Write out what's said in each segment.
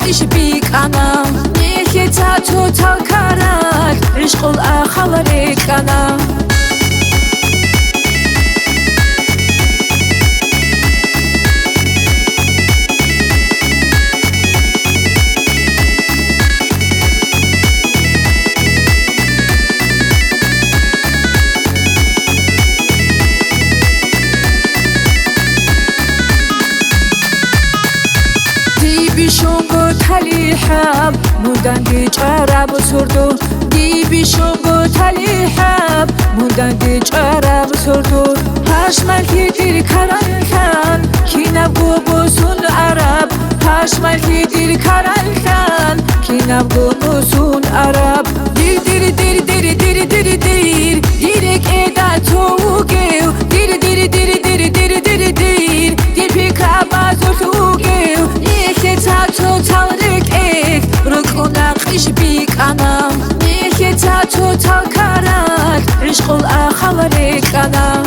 قيش بيك أنا نيخيتا توتال كارك عشق الأخلريك أنا بشونگو تلی حب موندن دیجاره بسردو دی بشونگو تلی حب موندن دیجاره بسردو هشمل کی دیر کرن کن کی نبگو بسون عرب هشمل کی دیر کرن کن کی نبگو بسون عرب دیر دیر دیر دیر دیر دیر دیر دیرک ایدا توگیو دیر دیر دیر دیر دیر دیر دیر دیر پیکا بازو توگیو تا توتال رک رکونا قیش بیک أنا نیخی تا توتال کارک عشق الأخلريك أنا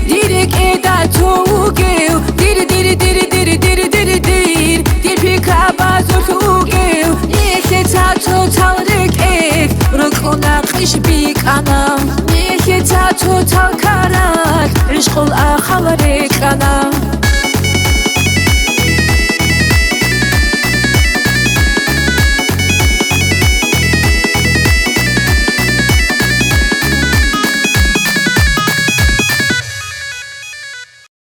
دیرک ایدا توگیو دیر دیر دیر دیر دیر دیر دیر دیر پیکا بازو توگیو نیخی تا توتال رک رکونا قیش بیک أنا نیخی تا توتال کارک عشق الأخلريك